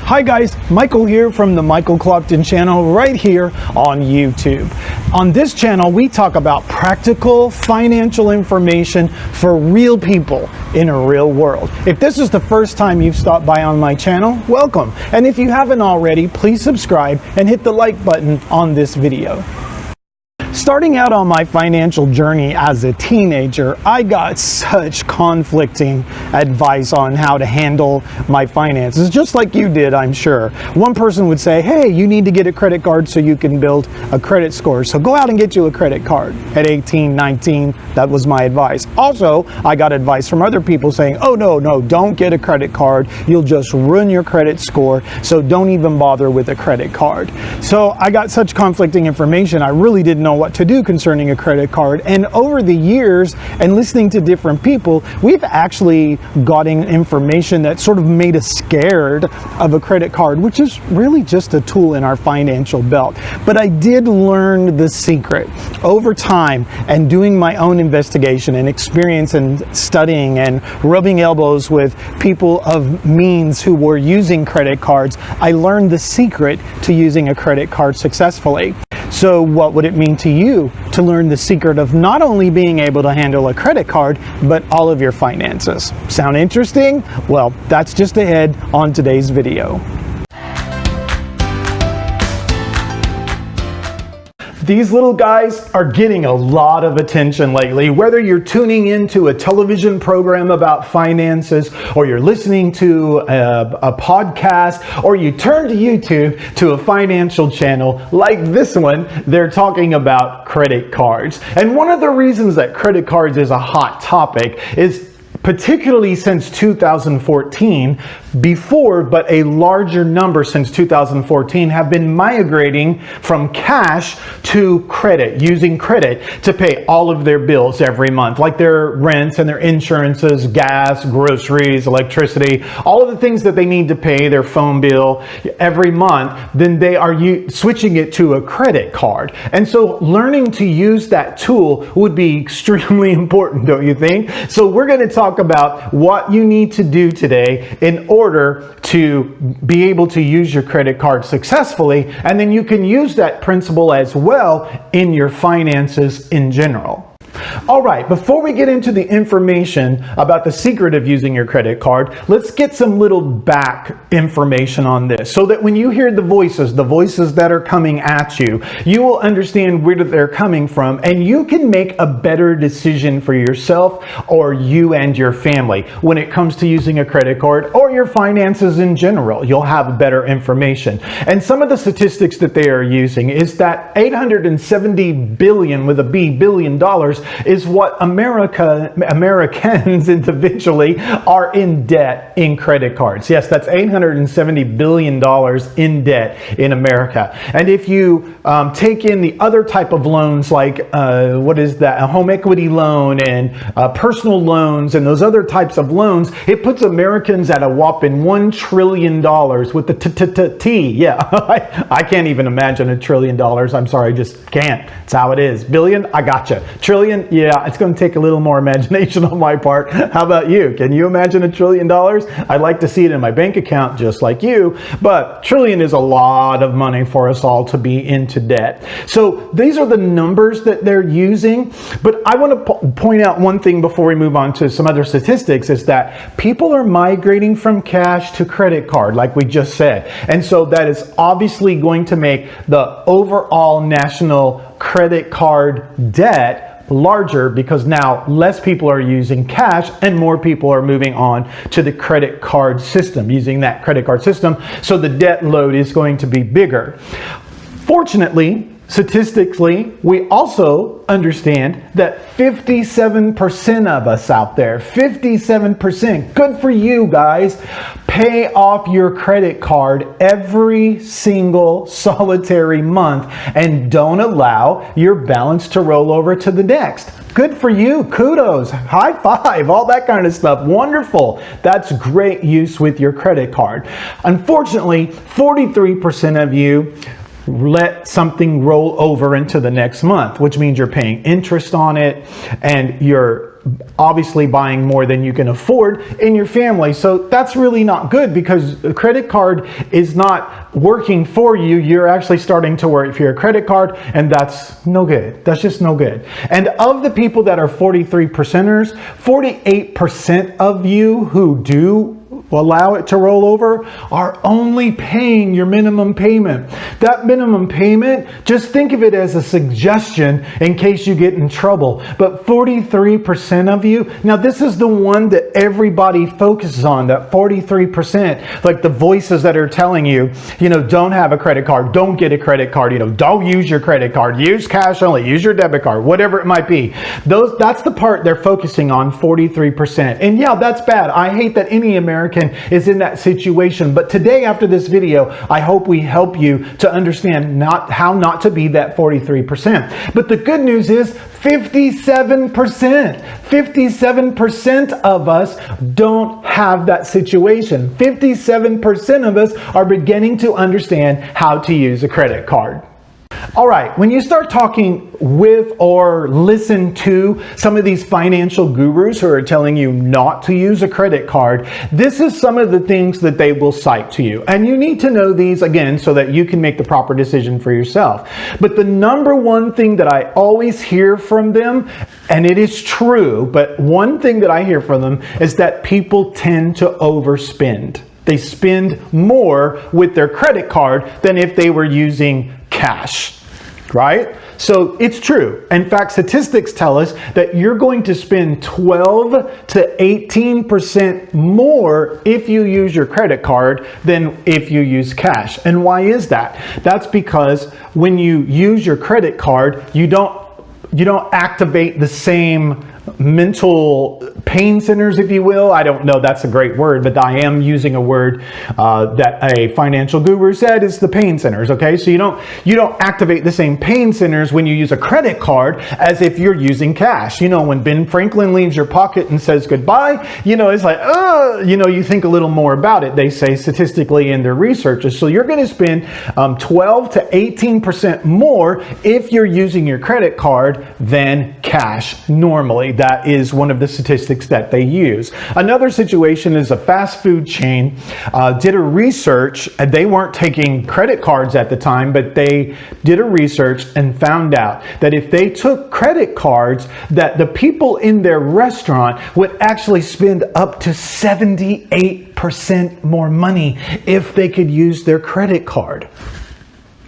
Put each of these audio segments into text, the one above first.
Hi guys, Michael here from the Michael Clopton channel right here on YouTube. On this channel, we talk about practical financial information for real people in a real world. If this is the first time you've stopped by on my channel, welcome. And if you haven't already, please subscribe and hit the like button on this video. Starting out on my financial journey as a teenager, I got such conflicting advice on how to handle my finances, just like you did, I'm sure. One person would say, hey, you need to get a credit card so you can build a credit score. So go out and get you a credit card. At 18, 19, that was my advice. Also, I got advice from other people saying, oh, no, don't get a credit card. You'll just ruin your credit score. So don't even bother with a credit card. So I got such conflicting information. I really didn't know what to do concerning a credit card. And over the years and listening to different people, we've actually gotten information that sort of made us scared of a credit card, which is really just a tool in our financial belt. But I did learn the secret over time and doing my own investigation and experience and studying and rubbing elbows with people of means who were using credit cards. I learned the secret to using a credit card successfully. So what would it mean to you to learn the secret of not only being able to handle a credit card, but all of your finances? Sound interesting? Well, that's just ahead on today's video. These little guys are getting a lot of attention lately. Whether you're tuning into a television program about finances, or you're listening to a podcast, or you turn to YouTube to a financial channel like this one, they're talking about credit cards. And one of the reasons that credit cards is a hot topic is particularly since 2014, but a larger number since 2014 have been migrating from cash to credit, using credit to pay all of their bills every month, like their rents and their insurances, gas, groceries, electricity, all of the things that they need to pay, their phone bill every month. Then they are switching it to a credit card. And so learning to use that tool would be extremely important, don't you think? So we're going to talk about what you need to do today in order to be able to use your credit card successfully, and then you can use that principle as well in your finances in general. All right, before we get into the information about the secret of using your credit card, let's get some little back information on this so that when you hear the voices that are coming at you, you will understand where they're coming from, and you can make a better decision for yourself or you and your family when it comes to using a credit card or your finances in general. You'll have better information. And some of the statistics that they are using is that $870 billion with a B billion dollars is what Americans individually are in debt in credit cards. Yes, that's $870 billion in debt in America. And if you take in the other type of loans like, what is that? A home equity loan and personal loans and those other types of loans, it puts Americans at a whopping $1 trillion with the T. Yeah, I can't even imagine $1 trillion. I'm sorry, I just can't. It's how it is. Billion, I gotcha. Trillion, yeah, it's going to take a little more imagination on my part. How about you? Can you imagine $1 trillion? I'd like to see it in my bank account just like you, but trillion is a lot of money for us all to be into debt. So these are the numbers that they're using, but I want to point out one thing before we move on to some other statistics is that people are migrating from cash to credit card, like we just said. And so that is obviously going to make the overall national credit card debt larger because now less people are using cash and more people are moving on to the credit card system, using that credit card system. So the debt load is going to be bigger. Fortunately, statistically, we also understand that 57% of us out there, 57%, good for you guys, pay off your credit card every single solitary month and don't allow your balance to roll over to the next. Good for you. Kudos. High five. All that kind of stuff. Wonderful. That's great use with your credit card. Unfortunately, 43% of you let something roll over into the next month, which means you're paying interest on it and you're obviously buying more than you can afford in your family. So that's really not good, because a credit card is not working for you. You're actually starting to work for your credit card, and that's no good. That's just no good. And of the people that are 43%ers, 48% of you who do allow it to roll over are only paying your minimum payment. That minimum payment, just think of it as a suggestion in case you get in trouble. But 43% of you, now this is the one that everybody focuses on, that 43%, like the voices that are telling you, don't have a credit card, don't get a credit card, don't use your credit card, use cash only, use your debit card, whatever it might be. That's the part they're focusing on, 43%. And yeah, that's bad. I hate that any American is in that situation. But today, after this video, I hope we help you to understand how not to be that 43%. But the good news is 57% of us don't have that situation. 57% of us are beginning to understand how to use a credit card. All right, when you start talking with or listen to some of these financial gurus who are telling you not to use a credit card, this is some of the things that they will cite to you. And you need to know these, again, so that you can make the proper decision for yourself. But the number one thing that I always hear from them, and it is true, but one thing that I hear from them is that people tend to overspend. They spend more with their credit card than if they were using cash, right? So it's true. In fact, statistics tell us that you're going to spend 12 to 18% more if you use your credit card than if you use cash. And why is that? That's because when you use your credit card, you don't activate the same mental pain centers, if you will. I don't know that's a great word, but I am using a word that a financial guru said is the pain centers. Okay, so you don't activate the same pain centers when you use a credit card as if you're using cash. When Ben Franklin leaves your pocket and says goodbye, it's like, you think a little more about it. They say statistically in their research. So you're going to spend 12 to 18% more if you're using your credit card than cash normally. That is one of the statistics that they use. Another situation is a fast food chain did a research, and they weren't taking credit cards at the time, but they did a research and found out that if they took credit cards, that the people in their restaurant would actually spend up to 78% more money if they could use their credit card.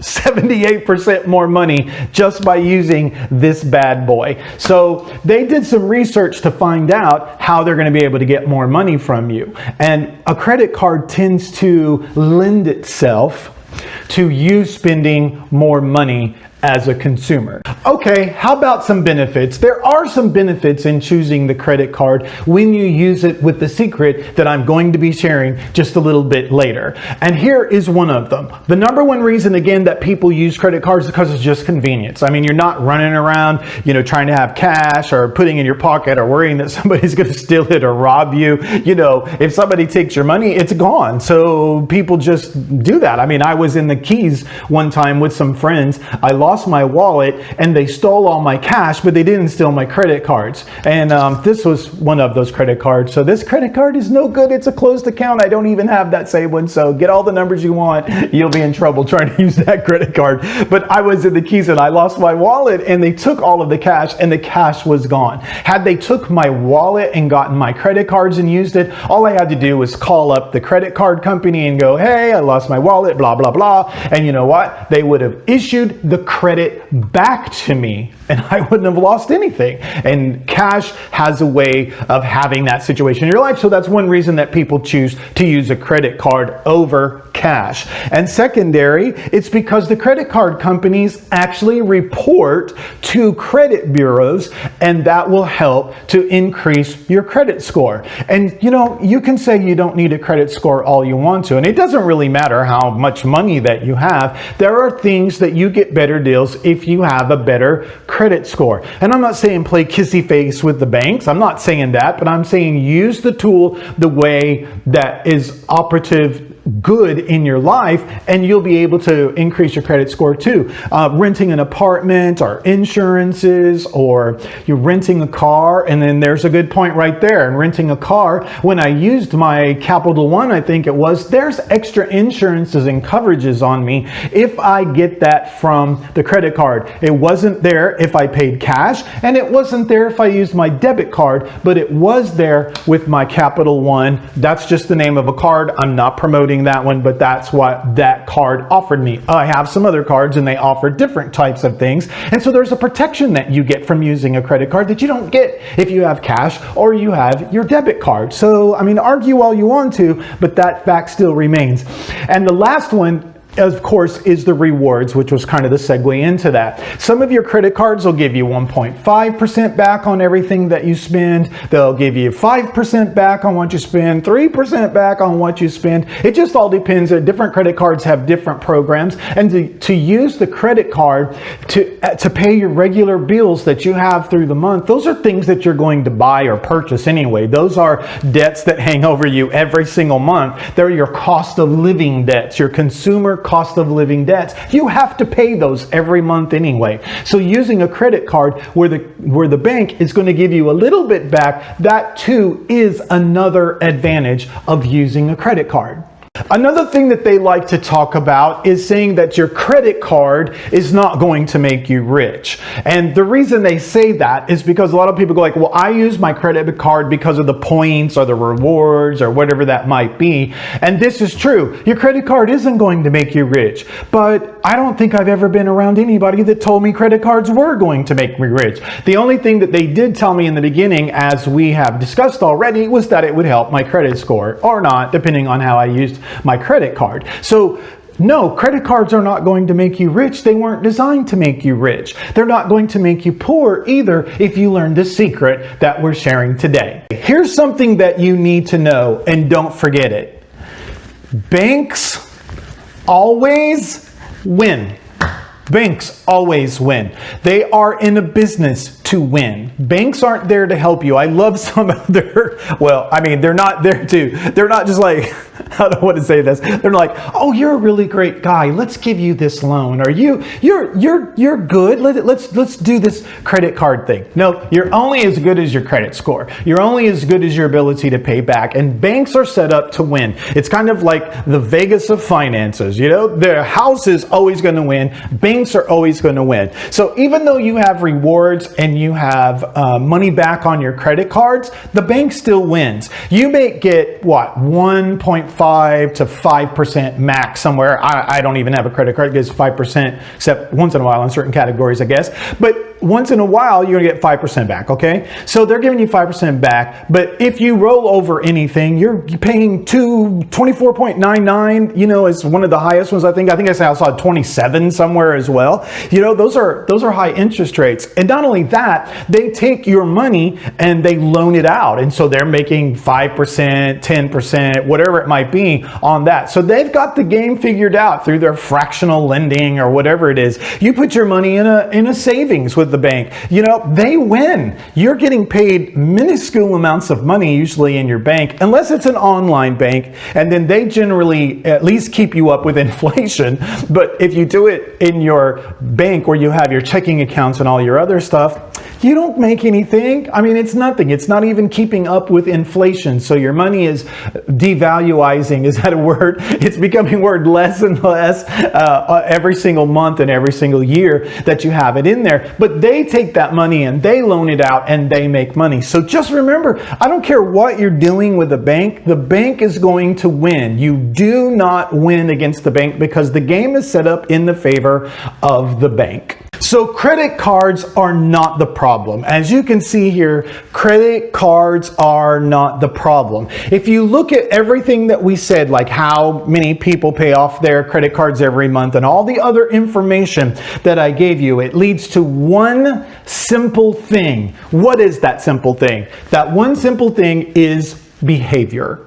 78% more money just by using this bad boy. So they did some research to find out how they're going to be able to get more money from you. And a credit card tends to lend itself to you spending more money as a consumer. Okay, how about some benefits? There are some benefits in choosing the credit card when you use it with the secret that I'm going to be sharing just a little bit later. And here is one of them. The number one reason, again, that people use credit cards is because it's just convenience. I mean, you're not running around, trying to have cash or putting in your pocket or worrying that somebody's going to steal it or rob you. If somebody takes your money, it's gone. So people just do that. I mean, I was in the Keys one time with some friends. I lost my wallet and they stole all my cash, but they didn't steal my credit cards. And this was one of those credit cards. So this credit card is no good. It's a closed account. I don't even have that same one. So get all the numbers you want. You'll be in trouble trying to use that credit card. But I was in the Keys and I lost my wallet and they took all of the cash and the cash was gone. Had they took my wallet and gotten my credit cards and used it, all I had to do was call up the credit card company and go, hey, I lost my wallet, blah, blah, blah. And you know what? They would have issued the credit back to me and I wouldn't have lost anything. And cash has a way of having that situation in your life. So that's one reason that people choose to use a credit card over cash. And secondary, it's because the credit card companies actually report to credit bureaus, and that will help to increase your credit score. And you can say you don't need a credit score all you want to, and it doesn't really matter how much money that you have. There are things that you get better deals if you have a better credit score. And I'm not saying play kissy face with the banks. I'm not saying that, but I'm saying use the tool the way that is operative good in your life, and you'll be able to increase your credit score too. Renting an apartment or insurances, or you're renting a car, and then there's a good point right there. And renting a car, when I used my Capital One, I think it was, there's extra insurances and coverages on me if I get that from the credit card. It wasn't there if I paid cash, and it wasn't there if I used my debit card, but it was there with my Capital One. That's just the name of a card. I'm not promoting that one, but that's what that card offered me. I have some other cards and they offer different types of things. And so there's a protection that you get from using a credit card that you don't get if you have cash or you have your debit card. So, I mean, argue all you want to, but that fact still remains. And the last one, of course, is the rewards, which was kind of the segue into that. Some of your credit cards will give you 1.5% back on everything that you spend. They'll give you 5% back on what you spend, 3% back on what you spend. It just all depends. Different credit cards have different programs. And to use the credit card to pay your regular bills that you have through the month, those are things that you're going to buy or purchase anyway. Those are debts that hang over you every single month. They're your cost of living debts, your consumer cost of living debts. You have to pay those every month anyway. So using a credit card where the bank is going to give you a little bit back, that too is another advantage of using a credit card. Another thing that they like to talk about is saying that your credit card is not going to make you rich. And the reason they say that is because a lot of people go like, well, I use my credit card because of the points or the rewards or whatever that might be. And this is true. Your credit card isn't going to make you rich. But I don't think I've ever been around anybody that told me credit cards were going to make me rich. The only thing that they did tell me in the beginning, as we have discussed already, was that it would help my credit score or not, depending on how I used my credit card. So no, credit cards are not going to make you rich. They weren't designed to make you rich. They're not going to make you poor either if you learn the secret that we're sharing today. Here's something that you need to know, and don't forget it. Banks always win. Banks always win. They are in a business to win. Banks aren't there to help you. I love some of their, well, I mean, they're not there to, they're not just like, I don't want to say this. They're like, oh, you're a really great guy. Let's give you this loan. Or you're good. Let's do this credit card thing. No, you're only as good as your credit score. You're only as good as your ability to pay back. And banks are set up to win. It's kind of like the Vegas of finances. You know, the house is always going to win. Banks are always going to win. So even though you have rewards and you have money back on your credit cards, the bank still wins. You may get what, 1.5 to 5% max somewhere. I don't even have a credit card. It gets 5%, except once in a while in certain categories, I guess. But once in a while, you're going to get 5% back, okay? So they're giving you 5% back, but if you roll over anything, you're paying 24.99, you know, is one of the highest ones. I think I saw 27 somewhere as well. You know, those are high interest rates. And not only that, they take your money and they loan it out. And so they're making 5%, 10%, whatever it might be on that. So they've got the game figured out through their fractional lending or whatever it is. You put your money in a savings with the bank, you know, they win. You're getting paid minuscule amounts of money usually in your bank, unless it's an online bank, and then they generally at least keep you up with inflation. But if you do it in your bank where you have your checking accounts and all your other stuff, you don't make anything. I mean, it's nothing. It's not even keeping up with inflation. So your money is devaluing. Is that a word? It's becoming word less and less every single month and every single year that you have it in there. But they take that money and they loan it out and they make money. So just remember, I don't care what you're doing with the bank is going to win. You do not win against the bank because the game is set up in the favor of the bank. So credit cards are not the problem. As you can see here, credit cards are not the problem. If you look at everything that we said, like how many people pay off their credit cards every month and all the other information that I gave you, it leads to one simple thing. What is that simple thing? That one simple thing is behavior.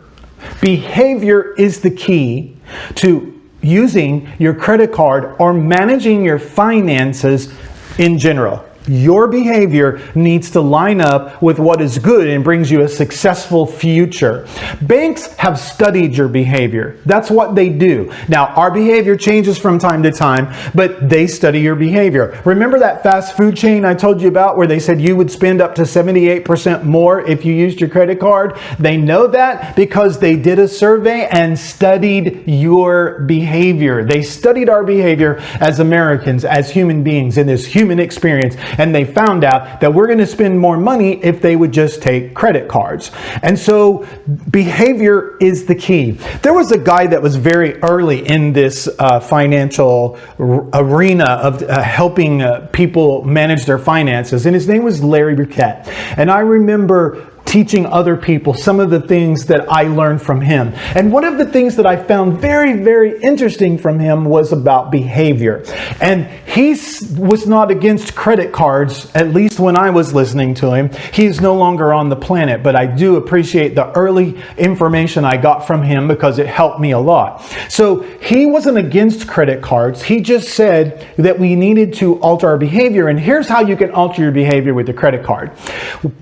Behavior is the key to using your credit card or managing your finances in general. Your behavior needs to line up with what is good and brings you a successful future. Banks have studied your behavior. That's what they do. Now, our behavior changes from time to time, but they study your behavior. Remember that fast food chain I told you about where they said you would spend up to 78% more if you used your credit card? They know that because they did a survey and studied your behavior. They studied our behavior as Americans, as human beings in this human experience. And they found out that we're going to spend more money if they would just take credit cards. And so behavior is the key. There was a guy that was very early in this financial arena of helping people manage their finances, and his name was Larry Burkett. And I remember teaching other people some of the things that I learned from him. And one of the things that I found very, very interesting from him was about behavior. And he was not against credit cards, at least when I was listening to him. He's no longer on the planet, but I do appreciate the early information I got from him because it helped me a lot. So he wasn't against credit cards. He just said that we needed to alter our behavior. And here's how you can alter your behavior with the credit card.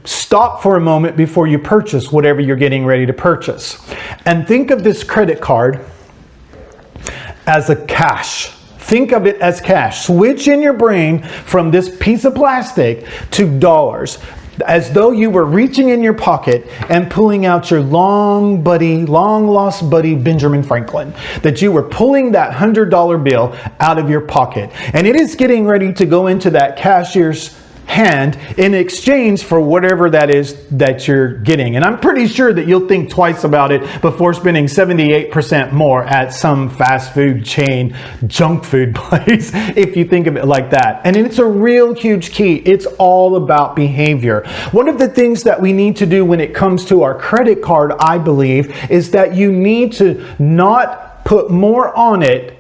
Stop for a moment before you purchase whatever you're getting ready to purchase. And think of this credit card as a cash. Think of it as cash. Switch in your brain from this piece of plastic to dollars, as though you were reaching in your pocket and pulling out your long lost buddy, Benjamin Franklin. That you were pulling that $100 bill out of your pocket. And it is getting ready to go into that cashier's hand in exchange for whatever that is that you're getting. And I'm pretty sure that you'll think twice about it before spending 78% more at some fast food chain, junk food place, if you think of it like that. And it's a real huge key. It's all about behavior. One of the things that we need to do when it comes to our credit card, I believe, is that you need to not put more on it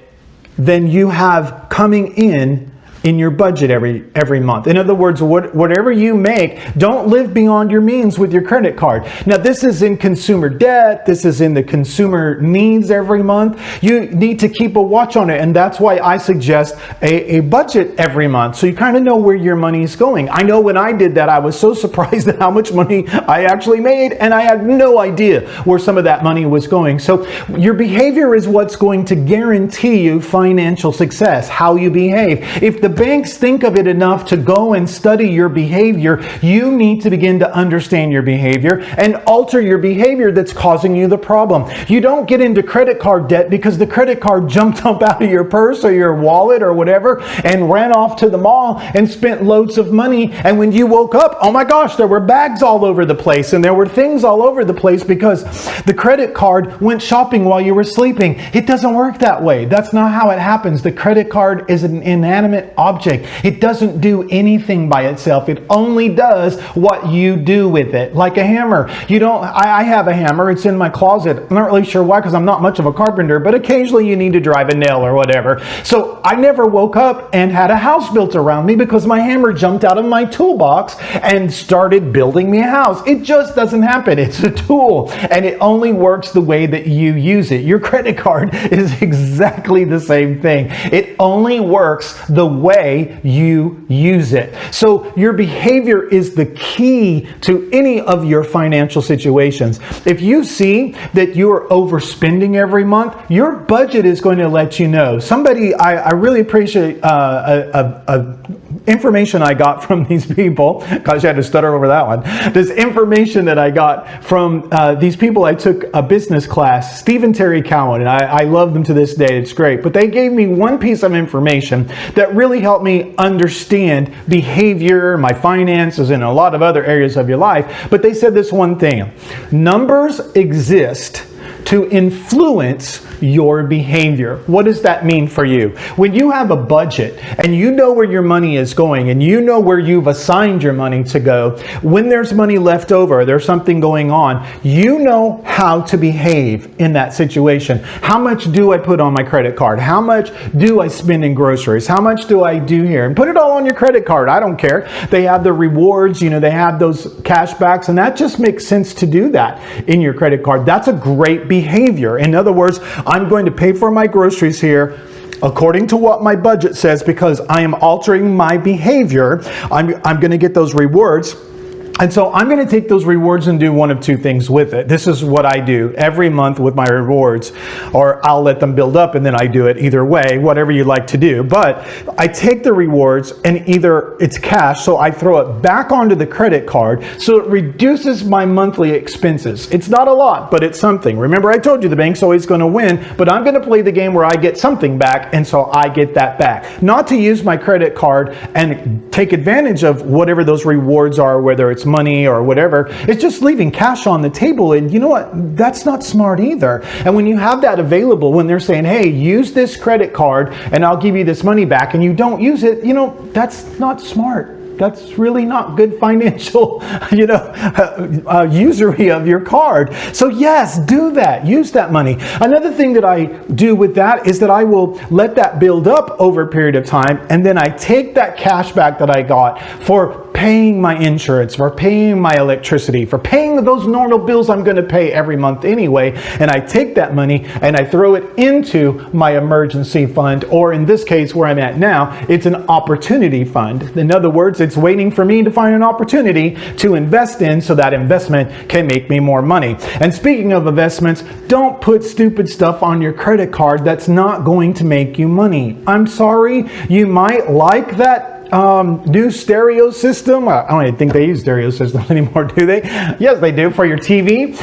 than you have coming in your budget every month. In other words, whatever you make, don't live beyond your means with your credit card. Now, this is in consumer debt. This is in the consumer needs every month. You need to keep a watch on it. And that's why I suggest a budget every month. So you kind of know where your money is going. I know when I did that, I was so surprised at how much money I actually made. And I had no idea where some of that money was going. So your behavior is what's going to guarantee you financial success, how you behave. If the banks think of it enough to go and study your behavior, you need to begin to understand your behavior and alter your behavior that's causing you the problem. You don't get into credit card debt because the credit card jumped up out of your purse or your wallet or whatever and ran off to the mall and spent loads of money. And when you woke up, oh my gosh, there were bags all over the place and there were things all over the place because the credit card went shopping while you were sleeping. It doesn't work that way. That's not how it happens. The credit card is an inanimate object. It doesn't do anything by itself. It only does what you do with it. Like a hammer. I have a hammer. It's in my closet. I'm not really sure why because I'm not much of a carpenter, but occasionally you need to drive a nail or whatever. So I never woke up and had a house built around me because my hammer jumped out of my toolbox and started building me a house. It just doesn't happen. It's a tool and it only works the way that you use it. Your credit card is exactly the same thing. It only works the way you use it. So your behavior is the key to any of your financial situations. If you see that you are overspending every month, your budget is going to let you know. I really appreciate information I got from these people. Gosh, I had to stutter over that one. This information that I got from these people. I took a business class, Steve and Terry Cowan, and I love them to this day. It's great. But they gave me one piece of information that really helped me understand behavior, my finances, and a lot of other areas of your life. But they said this one thing: numbers exist to influence your behavior. What does that mean for you? When you have a budget and you know where your money is going and you know where you've assigned your money to go, when there's money left over, there's something going on, you know how to behave in that situation. How much do I put on my credit card? How much do I spend in groceries? How much do I do here? And put it all on your credit card. I don't care. They have the rewards, they have those cash backs, and that just makes sense to do that in your credit card. That's a great behavior. In other words, I'm going to pay for my groceries here. according to what my budget says, because I am altering my behavior, I'm going to get those rewards. And so I'm going to take those rewards and do one of two things with it. This is what I do every month with my rewards, or I'll let them build up and then I do it either way, whatever you like to do. But I take the rewards and either it's cash, so I throw it back onto the credit card, so it reduces my monthly expenses. It's not a lot, but it's something. Remember, I told you the bank's always going to win, but I'm going to play the game where I get something back, and so I get that back. Not to use my credit card and take advantage of whatever those rewards are, whether it's money or whatever. It's just leaving cash on the table, and you know what? That's not smart either. And when you have that available, when they're saying, hey, use this credit card and I'll give you this money back, and you don't use it, you know, that's not smart. That's really not good financial, usury of your card. So yes, do that. Use that money. Another thing that I do with that is that I will let that build up over a period of time, and then I take that cash back that I got for paying my insurance, for paying my electricity, for paying those normal bills I'm going to pay every month anyway, and I take that money and I throw it into my emergency fund, or in this case where I'm at now, it's an opportunity fund. In other words, it's waiting for me to find an opportunity to invest in, so that investment can make me more money. And speaking of investments, don't put stupid stuff on your credit card that's not going to make you money. I'm sorry, you might like that new stereo system. I don't even think they use stereo systems anymore, do they? Yes, they do, for your TV.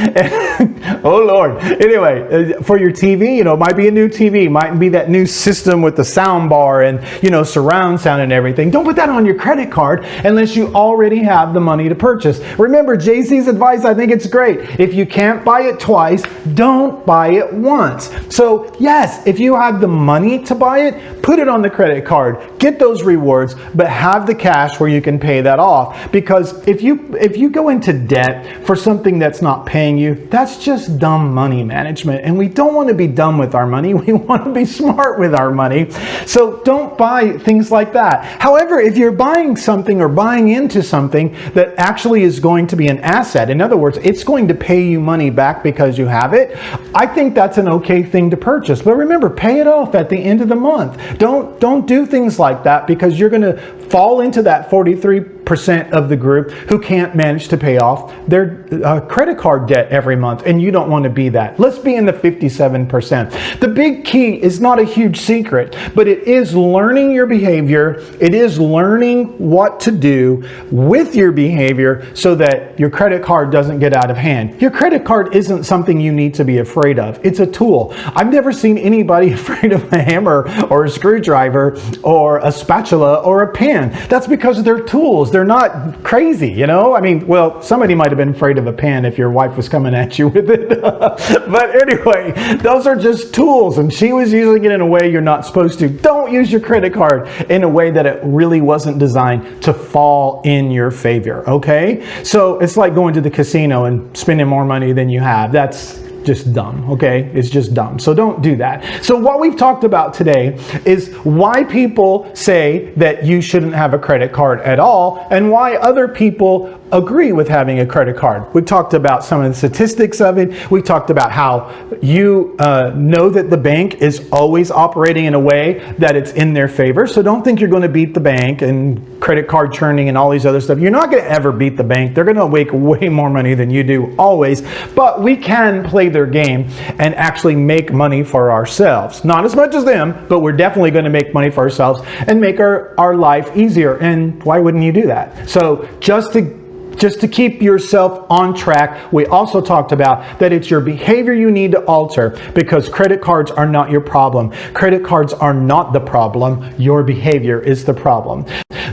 Oh Lord. Anyway, for your TV, it might be a new TV, might be that new system with the sound bar and, surround sound and everything. Don't put that on your credit card unless you already have the money to purchase. Remember, JC's advice, I think it's great. If you can't buy it twice, don't buy it once. So yes, if you have the money to buy it, put it on the credit card, get those rewards, but have the cash where you can pay that off. Because if you go into debt for something that's not paying you, that's just dumb money management. And we don't want to be dumb with our money. We want to be smart with our money. So don't buy things like that. However, if you're buying something or buying into something that actually is going to be an asset, in other words, it's going to pay you money back because you have it, I think that's an okay thing to purchase. But remember, pay it off at the end of the month. Don't do things like that, because you're going to fall into that 43% of the group who can't manage to pay off their credit card debt every month, and you don't want to be that. Let's be in the 57%. The big key is not a huge secret, but it is learning your behavior. It is learning what to do with your behavior so that your credit card doesn't get out of hand. Your credit card isn't something you need to be afraid of. It's a tool. I've never seen anybody afraid of a hammer or a screwdriver or a spatula or a pen. That's because they're tools. They're not crazy, I mean, well, somebody might have been afraid of a pen if your wife was coming at you with it. But anyway, those are just tools, and she was using it in a way you're not supposed to. Don't use your credit card in a way that it really wasn't designed to fall in your favor, okay? So it's like going to the casino and spending more money than you have. That's just dumb, okay? It's just dumb. So don't do that. So what we've talked about today is why people say that you shouldn't have a credit card at all, and why other people agree with having a credit card. We talked about some of the statistics of it. We talked about how you know that the bank is always operating in a way that it's in their favor. So don't think you're going to beat the bank and credit card churning and all these other stuff. You're not going to ever beat the bank. They're going to make way more money than you do always. But we can play their game and actually make money for ourselves. Not as much as them, but we're definitely going to make money for ourselves and make our life easier. And why wouldn't you do that? So just to keep yourself on track, we also talked about that it's your behavior you need to alter, because credit cards are not your problem. Credit cards are not the problem. Your behavior is the problem.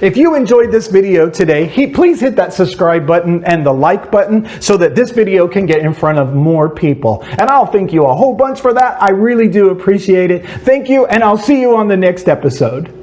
If you enjoyed this video today, please hit that subscribe button and the like button so that this video can get in front of more people. And I'll thank you a whole bunch for that. I really do appreciate it. Thank you, and I'll see you on the next episode.